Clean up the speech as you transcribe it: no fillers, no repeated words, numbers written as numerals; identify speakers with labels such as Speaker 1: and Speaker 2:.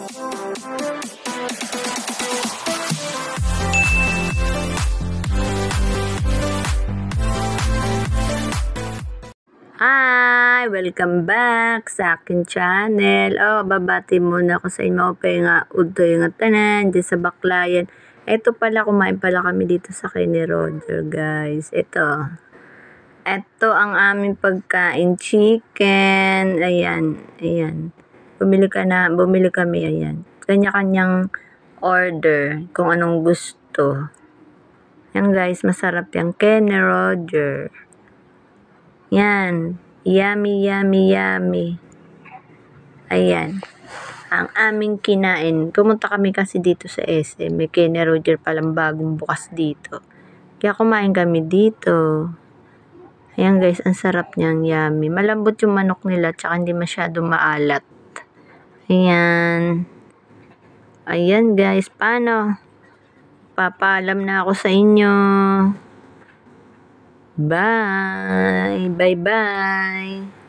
Speaker 1: Hi! Welcome back sa akin channel. Babati muna ako sa inyo. Nga udoy nga tanan dyan sa Baclayan. Ito pala, kumain pala kami dito sa kay ni Roger, guys. Ito ang aming pagkain, chicken. Ayan. Bumili kami, ayan. Kanya-kanyang order kung anong gusto. Yan, guys, masarap yung kay ni Roger. Yan. Yummy. Ayan. Ang aming kinain. Pumunta kami kasi dito sa SM. May kay ni Roger palang bagong bukas dito. Kaya kumain kami dito. Ayan, guys. Ang sarap niyang yummy. Malambot yung manok nila. Tsaka hindi masyadong maalat. Ayan. Ayan, guys. Paano? Papaalam na ako sa inyo. Bye. Bye.